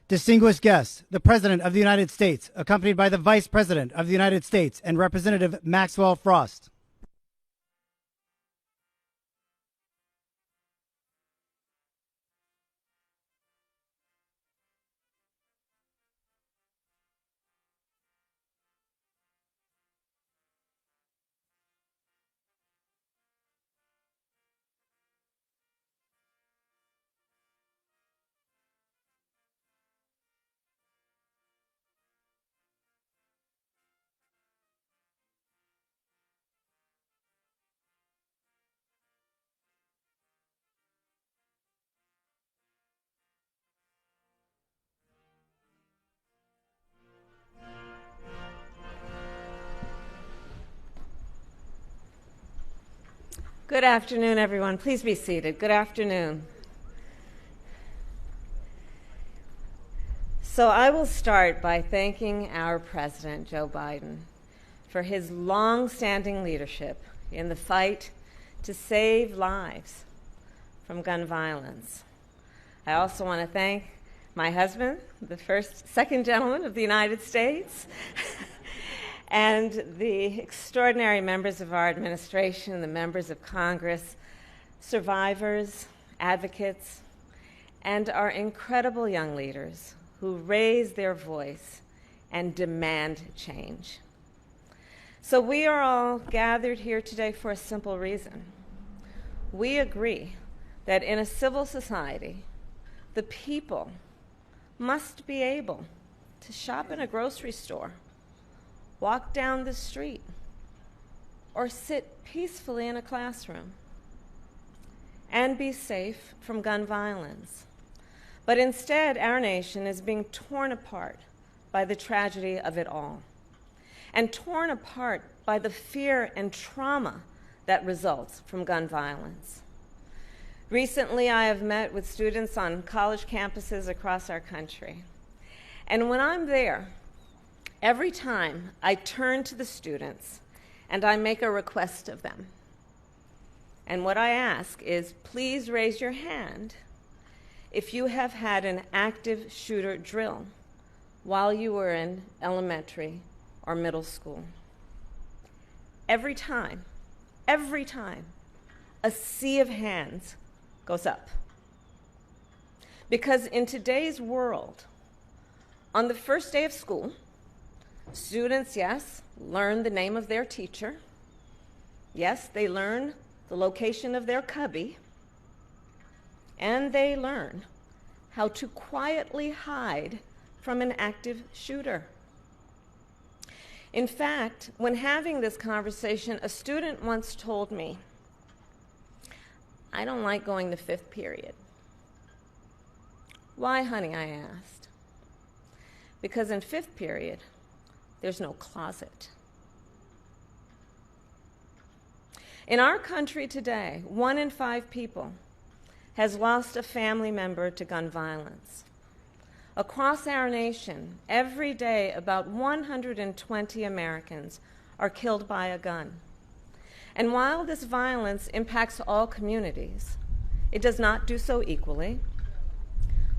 Distinguished guests, the President of the United States, accompanied by the Vice President of the United States and Representative Maxwell Frost. Good afternoon, everyone. Please be seated. Good afternoon. So I will start by thanking our President, Joe Biden, for his long-standing leadership in the fight to save lives from gun violence. I also want to thank my husband, the second gentleman of the United States, and the extraordinary members of our administration, the members of Congress, survivors, advocates, and our incredible young leaders who raise their voice and demand change. So we are all gathered here today for a simple reason. We agree that in a civil society, the people must be able to shop in a grocery store, walk down the street, or sit peacefully in a classroom and be safe from gun violence. But instead, our nation is being torn apart by the tragedy of it all, and torn apart by the fear and trauma that results from gun violence. Recently, I have met with students on college campuses across our country, and when I'm there, every time I turn to the students and I make a request of them. And what I ask is, please raise your hand if you have had an active shooter drill while you were in elementary or middle school. Every time, a sea of hands goes up. Because in today's world, on the first day of school, students, yes, learn the name of their teacher. Yes, they learn the location of their cubby. And they learn how to quietly hide from an active shooter. In fact, when having this conversation, a student once told me, "I don't like going to fifth period." "Why, honey?" I asked. "Because in fifth period, there's no closet." In our country today, 1 in 5 people has lost a family member to gun violence. Across our nation, every day, about 120 Americans are killed by a gun. And while this violence impacts all communities, it does not do so equally.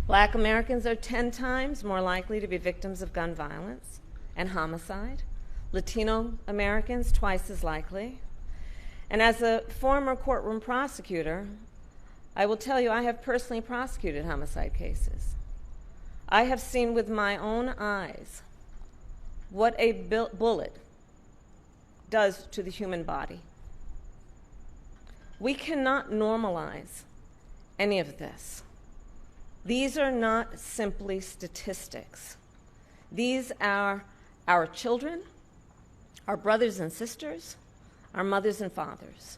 Black Americans are 10 times more likely to be victims of gun violence and homicide. Latino Americans, twice as likely. And as a former courtroom prosecutor, I will tell you I have personally prosecuted homicide cases. I have seen with my own eyes what a bullet does to the human body. We cannot normalize any of this. These are not simply statistics. These are our children, our brothers and sisters, our mothers and fathers.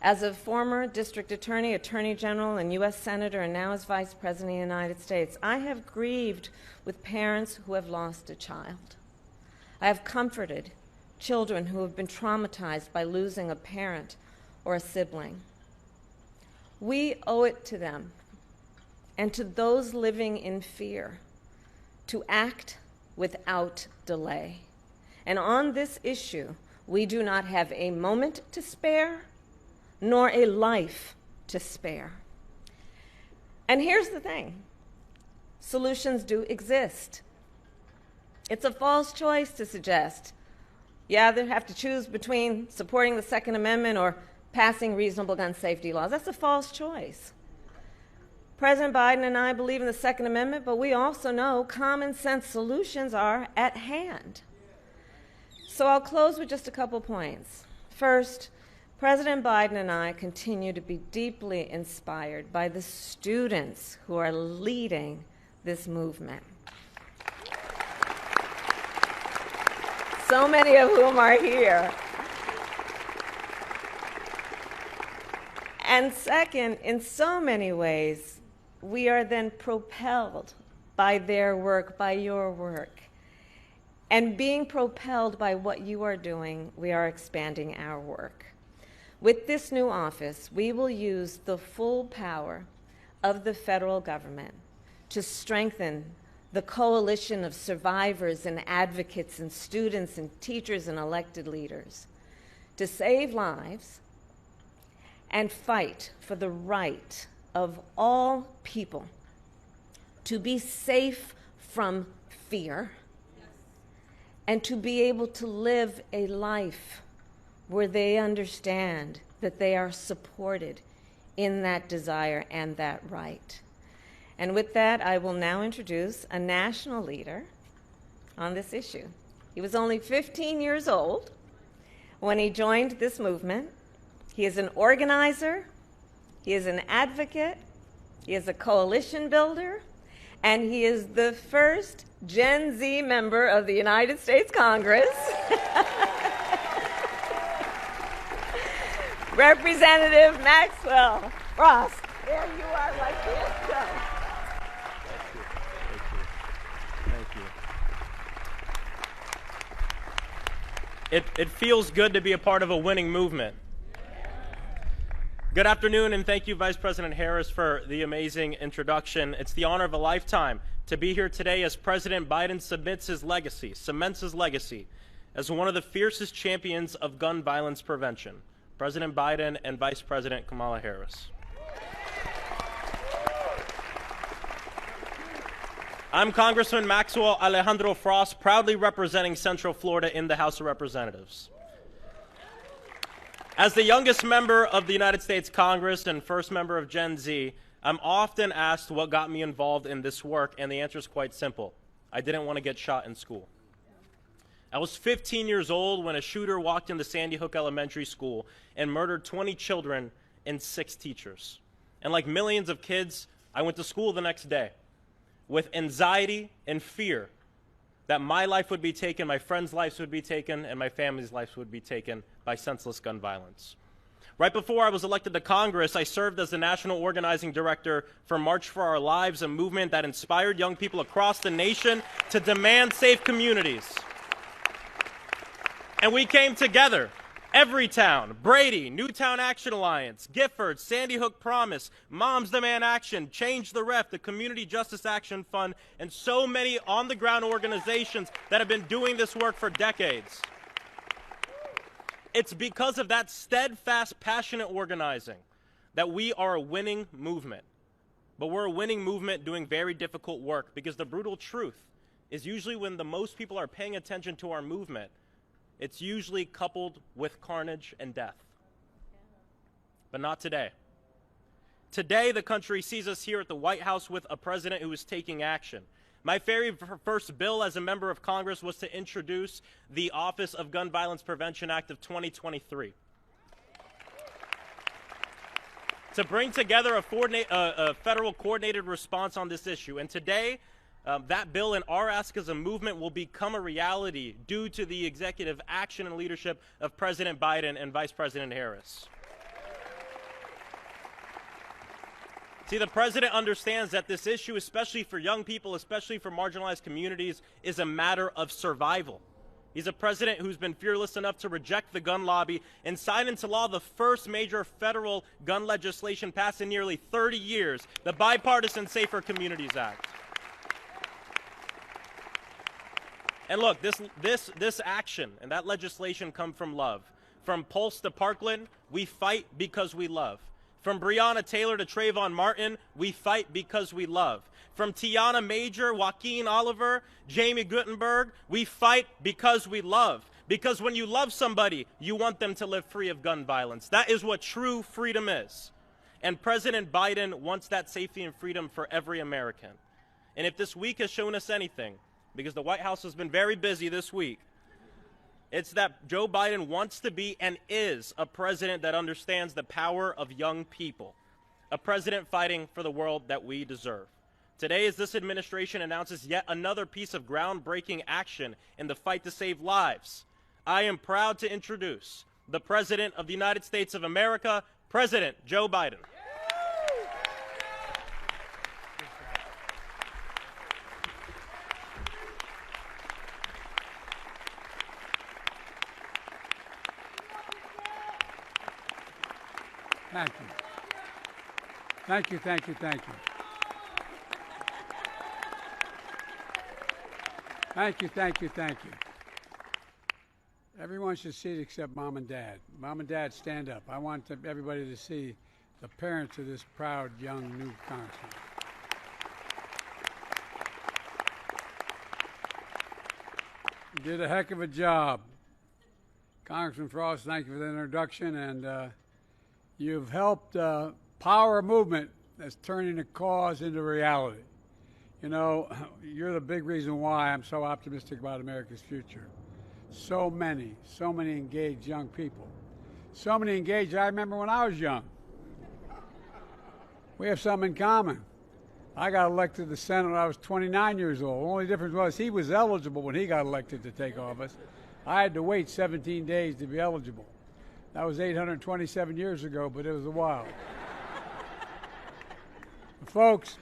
As a former district attorney, attorney general, and U.S. senator, and now as vice president of the United States, I have grieved with parents who have lost a child. I have comforted children who have been traumatized by losing a parent or a sibling. We owe it to them and to those living in fear to act without delay. And on this issue, we do not have a moment to spare, nor a life to spare. And here's the thing. Solutions do exist. It's a false choice to suggest you either have to choose between supporting the Second Amendment or passing reasonable gun safety laws. That's a false choice. President Biden and I believe in the Second Amendment, but we also know common sense solutions are at hand. So I'll close with just a couple points. First, President Biden and I continue to be deeply inspired by the students who are leading this movement. So many of whom are here. And second, in so many ways, we are then propelled by their work, by your work. And being propelled by what you are doing, we are expanding our work. With this new office, we will use the full power of the federal government to strengthen the coalition of survivors and advocates and students and teachers and elected leaders to save lives and fight for the right of all people to be safe from fear and to be able to live a life where they understand that they are supported in that desire and that right. And with that, I will now introduce a national leader on this issue. He was only 15 years old when he joined this movement. He is an organizer, he is an advocate, he is a coalition builder, and he is the first Gen Z member of the United States Congress. Representative Maxwell Ross. There you are, like this. Go. It feels good to be a part of a winning movement. Good afternoon, and thank you, Vice President Harris, for the amazing introduction. It's the honor of a lifetime to be here today as President Biden cements his legacy as one of the fiercest champions of gun violence prevention, President Biden and Vice President Kamala Harris. I'm Congressman Maxwell Alejandro Frost, proudly representing Central Florida in the House of Representatives. As the youngest member of the United States Congress and first member of Gen Z, I'm often asked what got me involved in this work, and the answer is quite simple. I didn't want to get shot in school. I was 15 years old when a shooter walked into Sandy Hook Elementary School and murdered 20 children and 6 teachers. And like millions of kids, I went to school the next day with anxiety and fear that my life would be taken, my friends' lives would be taken, and my family's lives would be taken by senseless gun violence. Right before I was elected to Congress, I served as the National Organizing Director for March for Our Lives, a movement that inspired young people across the nation to demand safe communities. And we came together. Everytown, Brady, Newtown Action Alliance, Gifford, Sandy Hook Promise, Moms Demand Action, Change the Ref, the Community Justice Action Fund, and so many on-the-ground organizations that have been doing this work for decades. It's because of that steadfast, passionate organizing that we are a winning movement. But we're a winning movement doing very difficult work, because the brutal truth is usually when the most people are paying attention to our movement, it's usually coupled with carnage and death. But not today. Today, the country sees us here at the White House with a president who is taking action. My very first bill as a member of Congress was to introduce the Office of Gun Violence Prevention Act of 2023. To bring together a federal coordinated response on this issue. And today, that bill and our ask as a movement will become a reality due to the executive action and leadership of President Biden and Vice President Harris. See, the president understands that this issue, especially for young people, especially for marginalized communities, is a matter of survival. He's a president who's been fearless enough to reject the gun lobby and sign into law the first major federal gun legislation passed in nearly 30 years, the Bipartisan Safer Communities Act. And look, this action and that legislation come from love. From Pulse to Parkland, we fight because we love. From Breonna Taylor to Trayvon Martin, we fight because we love. From Tiana Major, Joaquin Oliver, Jamie Guttenberg, we fight because we love. Because when you love somebody, you want them to live free of gun violence. That is what true freedom is. And President Biden wants that safety and freedom for every American. And if this week has shown us anything, because the White House has been very busy this week, it's that Joe Biden wants to be and is a president that understands the power of young people, a president fighting for the world that we deserve. Today, as this administration announces yet another piece of groundbreaking action in the fight to save lives, I am proud to introduce the President of the United States of America, President Joe Biden. Thank you. Thank you, thank you, thank you. Thank you, thank you, thank you. Everyone should see it except Mom and Dad. Mom and Dad, stand up. I want everybody to see the parents of this proud young new congressman. You did a heck of a job. Congressman Frost, thank you for the introduction, and you've helped power a movement that's turning a cause into reality. You know, you're the big reason why I'm so optimistic about America's future. So many engaged young people. So many engaged, I remember when I was young. We have something in common. I got elected to the Senate when I was 29 years old. The only difference was he was eligible when he got elected to take office. I had to wait 17 days to be eligible. That was 827 years ago, but it was a while. Folks,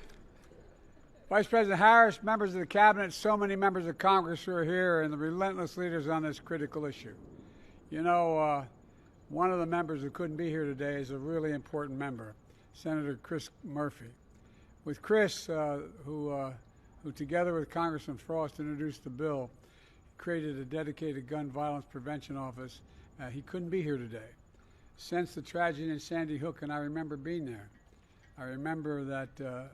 Vice President Harris, members of the Cabinet, so many members of Congress who are here, and the relentless leaders on this critical issue. You know, one of the members who couldn't be here today is a really important member, Senator Chris Murphy. With Chris, who together with Congressman Frost introduced the bill, created a dedicated gun violence prevention office. He couldn't be here today. Since the tragedy in Sandy Hook, and I remember being there. I remember that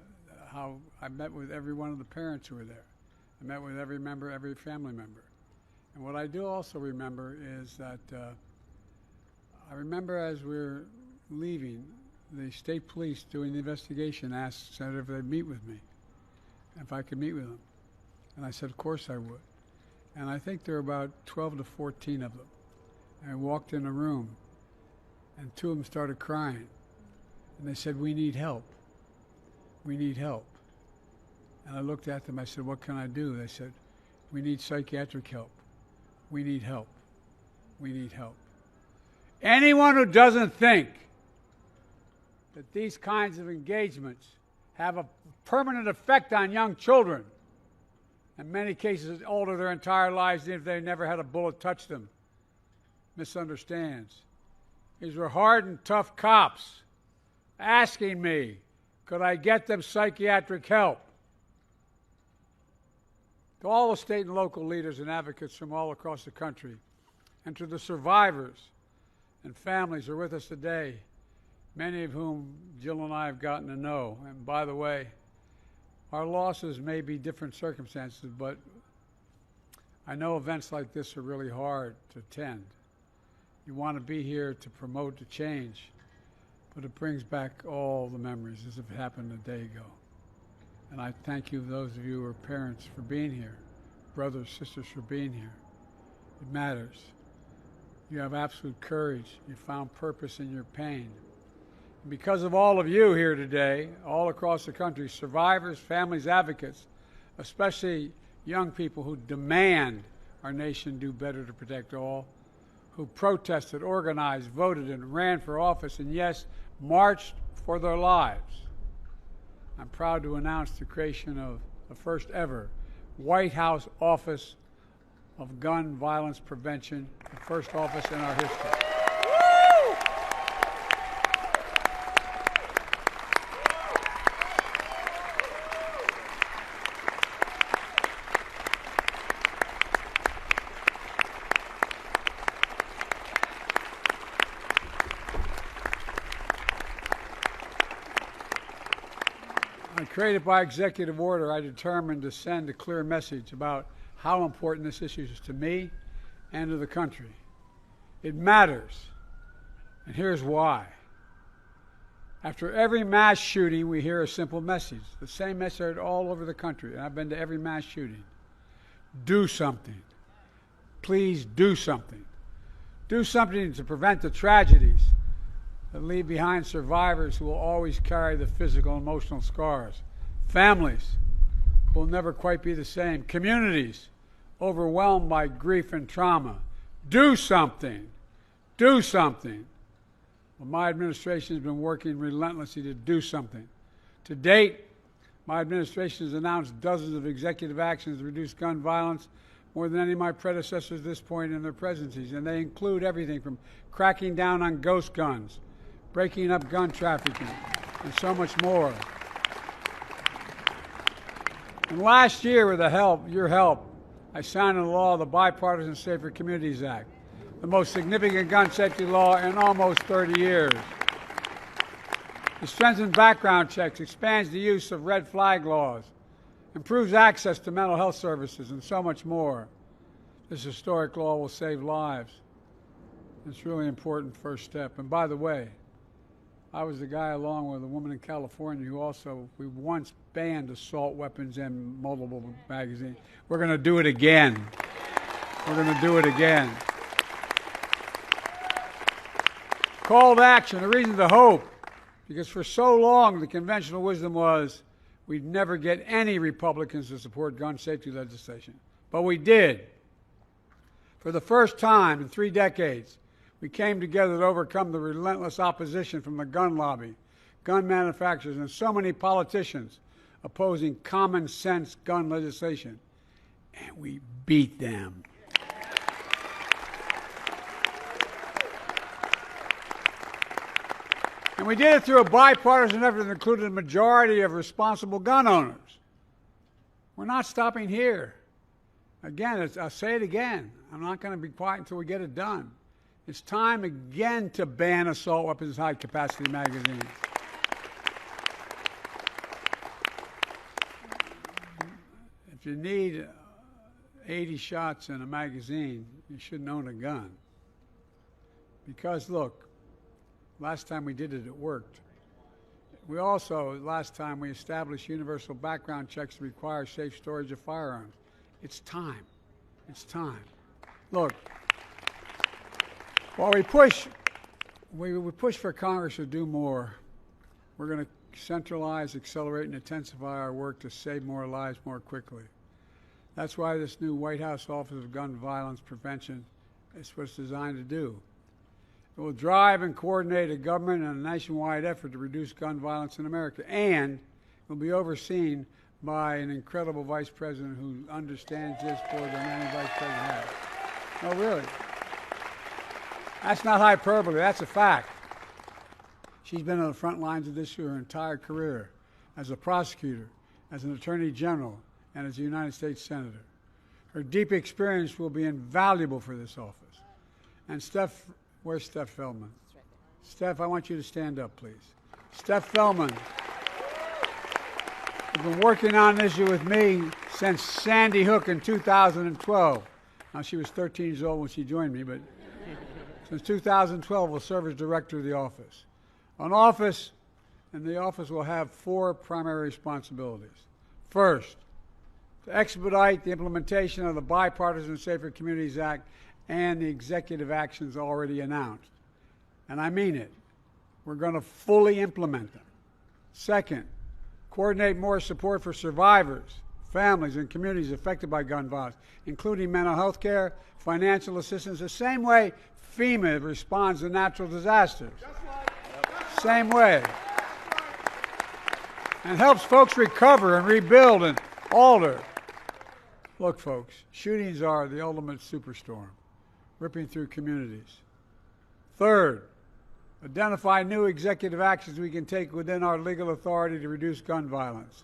how I met with every one of the parents who were there. I met with every member, every family member. And what I do also remember is that I remember as we were leaving, the state police doing the investigation asked Senator if they'd meet with me, if I could meet with them. And I said, of course I would. And I think there were about 12 to 14 of them. And I walked in a room, and two of them started crying. And they said, we need help. We need help. And I looked at them, I said, what can I do? They said, we need psychiatric help. We need help. We need help. Anyone who doesn't think that these kinds of engagements have a permanent effect on young children, in many cases alter their entire lives even if they never had a bullet touch them, misunderstands. These were hard and tough cops asking me, could I get them psychiatric help? To all the state and local leaders and advocates from all across the country, and to the survivors and families who are with us today, many of whom Jill and I have gotten to know. And by the way, our losses may be different circumstances, but I know events like this are really hard to attend. You want to be here to promote the change, but it brings back all the memories as if it happened a day ago. And I thank you, those of you who are parents, for being here, brothers, sisters, for being here. It matters. You have absolute courage. You found purpose in your pain. And because of all of you here today, all across the country, survivors, families, advocates, especially young people who demand our nation do better to protect all, who protested, organized, voted, and ran for office, and yes, marched for their lives. I'm proud to announce the creation of the first ever White House Office of Gun Violence Prevention, the first office in our history. created by executive order, I determined to send a clear message about how important this issue is to me and to the country. It matters, and here's why. After every mass shooting, we hear a simple message, the same message heard all over the country, and I've been to every mass shooting. Do something. Please do something. Do something to prevent the tragedies that leave behind survivors who will always carry the physical and emotional scars. Families will never quite be the same. Communities overwhelmed by grief and trauma. Do something. Do something. Well, my administration has been working relentlessly to do something. To date, my administration has announced dozens of executive actions to reduce gun violence, more than any of my predecessors at this point in their presidencies, and they include everything from cracking down on ghost guns, breaking up gun trafficking, and so much more. And last year, with your help, I signed into law the Bipartisan Safer Communities Act, the most significant gun safety law in almost 30 years. It strengthens background checks, expands the use of red flag laws, improves access to mental health services, and so much more. This historic law will save lives. It's a really important first step. And by the way, I was the guy, along with a woman in California, who we once banned assault weapons and multiple magazines. We're going to do it again. We're going to do it again. Call to action, a reason to hope, because for so long the conventional wisdom was we'd never get any Republicans to support gun safety legislation. But we did. For the first time in 3 decades, we came together to overcome the relentless opposition from the gun lobby, gun manufacturers, and so many politicians opposing common sense gun legislation. And we beat them. And we did it through a bipartisan effort that included a majority of responsible gun owners. We're not stopping here. Again, I'll say it again. I'm not going to be quiet until we get it done. It's time again to ban assault weapons and high-capacity magazines. If you need 80 shots in a magazine, you shouldn't own a gun. Because, look, last time we did it, it worked. We also, last time, we established universal background checks to require safe storage of firearms. It's time. It's time. Look, while we push for Congress to do more, we're going to centralize, accelerate, and intensify our work to save more lives more quickly. That's why this new White House Office of Gun Violence Prevention is what it's designed to do. It will drive and coordinate a government and a nationwide effort to reduce gun violence in America, and it will be overseen by an incredible vice president who understands this more than any vice president has. No, really. That's not hyperbole. That's a fact. She's been on the front lines of this her entire career as a prosecutor, as an attorney general, and as a United States senator. Her deep experience will be invaluable for this office. And Steph, where's Steph Feldman? Steph, I want you to stand up, please. Steph Feldman has been working on this issue with me since Sandy Hook in 2012. Now, she was 13 years old when she joined me, but since 2012 will serve as director of the office. The office will have 4 primary responsibilities. First, to expedite the implementation of the Bipartisan Safer Communities Act and the executive actions already announced. And I mean it. We're going to fully implement them. Second, coordinate more support for survivors, families, and communities affected by gun violence, including mental health care, financial assistance, the same way FEMA responds to natural disasters. Same way. And helps folks recover and rebuild and alter. Look, folks, shootings are the ultimate superstorm, ripping through communities. Third, identify new executive actions we can take within our legal authority to reduce gun violence.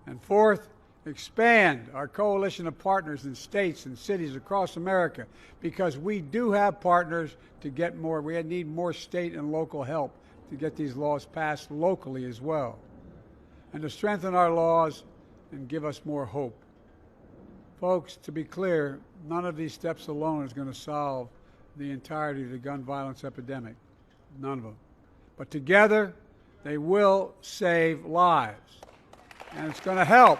And fourth, expand our coalition of partners in states and cities across America, because we do have partners to get more. We need more state and local help to get these laws passed locally as well. and to strengthen our laws and give us more hope. Folks, to be clear, none of these steps alone is going to solve the entirety of the gun violence epidemic. None of them. But together, they will save lives. And it's going to help.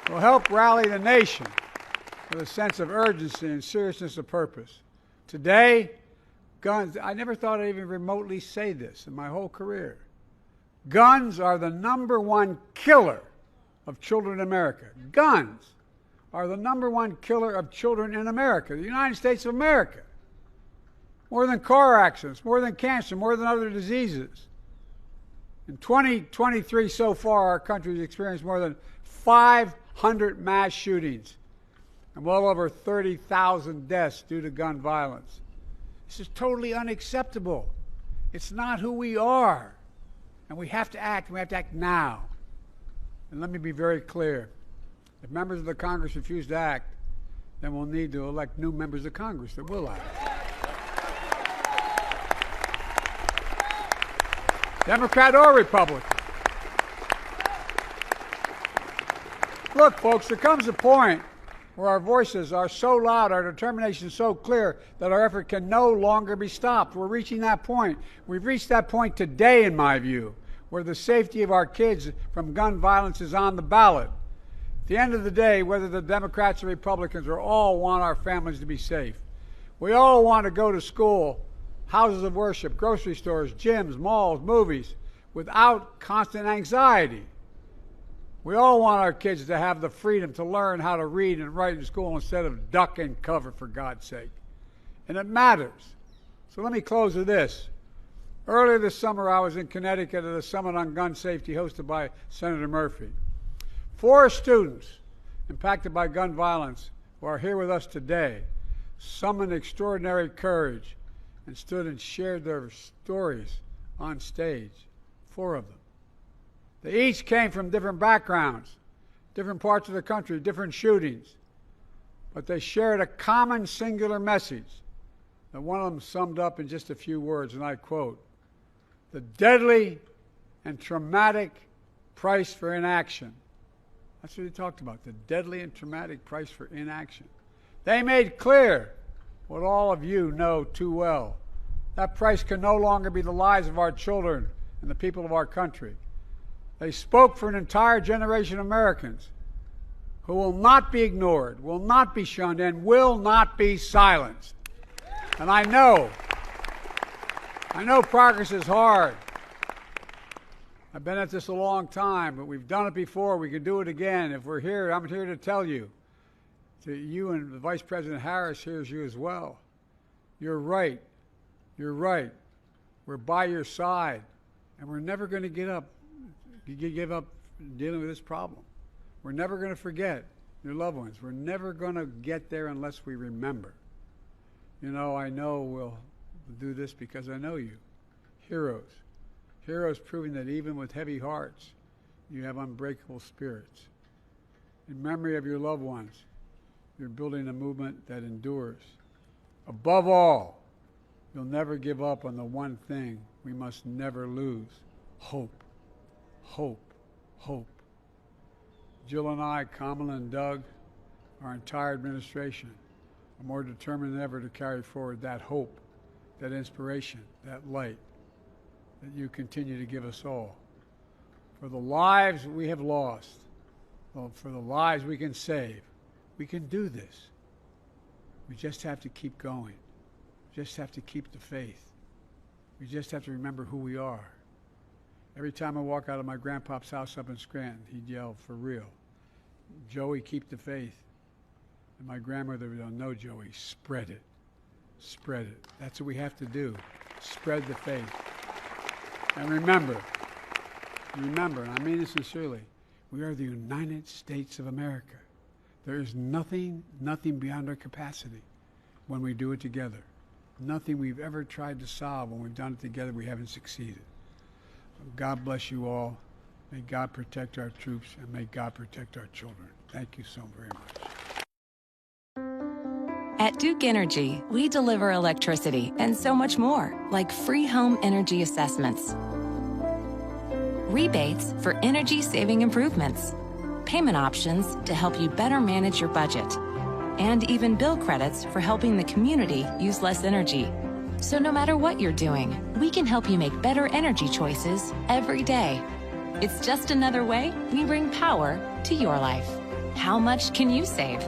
It will help rally the nation with a sense of urgency and seriousness of purpose. Today, guns, I never thought I'd even remotely say this in my whole career. Guns are the #1 killer of children in America. Guns are the #1 killer of children in America, the United States of America. More than car accidents, more than cancer, more than other diseases. In 2023 so far, our country has experienced more than 500 mass shootings and well over 30,000 deaths due to gun violence. This is totally unacceptable. It's not who we are. And we have to act, and we have to act now. And let me be very clear. If members of the Congress refuse to act, then we'll need to elect new members of Congress that will act. Democrat or Republican. Look, folks, there comes a point where our voices are so loud, our determination is so clear that our effort can no longer be stopped. We're reaching that point. We've reached that point today, in my view, where the safety of our kids from gun violence is on the ballot. At the end of the day, whether the Democrats or Republicans, we all want our families to be safe. We all want to go to school, houses of worship, grocery stores, gyms, malls, movies, without constant anxiety. We all want our kids to have the freedom to learn how to read and write in school instead of duck and cover, for God's sake. And it matters. So let me close with this. Earlier this summer, I was in Connecticut at a summit on gun safety hosted by Senator Murphy. 4 students impacted by gun violence who are here with us today summoned extraordinary courage and stood and shared their stories on stage. 4 of them. They each came from different backgrounds, different parts of the country, different shootings. But they shared a common singular message that one of them summed up in just a few words, and I quote, "The deadly and traumatic price for inaction." That's what he talked about, the deadly and traumatic price for inaction. They made clear what all of you know too well. That price can no longer be the lives of our children and the people of our country. They spoke for an entire generation of Americans who will not be ignored, will not be shunned, and will not be silenced. And I know progress is hard. I've been at this a long time, but we've done it before. We can do it again. If we're here, I'm here to tell you, to you and Vice President Harris hears you as well. You're right. You're right. We're by your side, and we're never going to give up dealing with this problem. We're never going to forget your loved ones. We're never going to get there unless we remember. You know, I know we'll do this because I know you. Heroes. Heroes proving that even with heavy hearts, you have unbreakable spirits. In memory of your loved ones, you're building a movement that endures. Above all, you'll never give up on the one thing we must never lose: hope. Hope, hope. Jill and I, Kamala and Doug, our entire administration, are more determined than ever to carry forward that hope, that inspiration, that light that you continue to give us all. For the lives we have lost, for the lives we can save, we can do this. We just have to keep going. We just have to keep the faith. We just have to remember who we are. Every time I walk out of my grandpa's house up in Scranton, he'd yell, "For real. Joey, keep the faith." And my grandmother would go, "No, Joey, spread it. Spread it." That's what we have to do. Spread the faith. And remember, and I mean this sincerely, we are the United States of America. There is nothing beyond our capacity when we do it together. Nothing we've ever tried to solve, when we've done it together, we haven't succeeded. God bless you all. May God protect our troops, and may God protect our children. Thank you so very much. At Duke Energy, we deliver electricity and so much more, like free home energy assessments. rebates for energy-saving improvements, payment options to help you better manage your budget, and even bill credits for helping the community use less energy. So no matter what you're doing, we can help you make better energy choices every day. It's just another way we bring power to your life. How much can you save?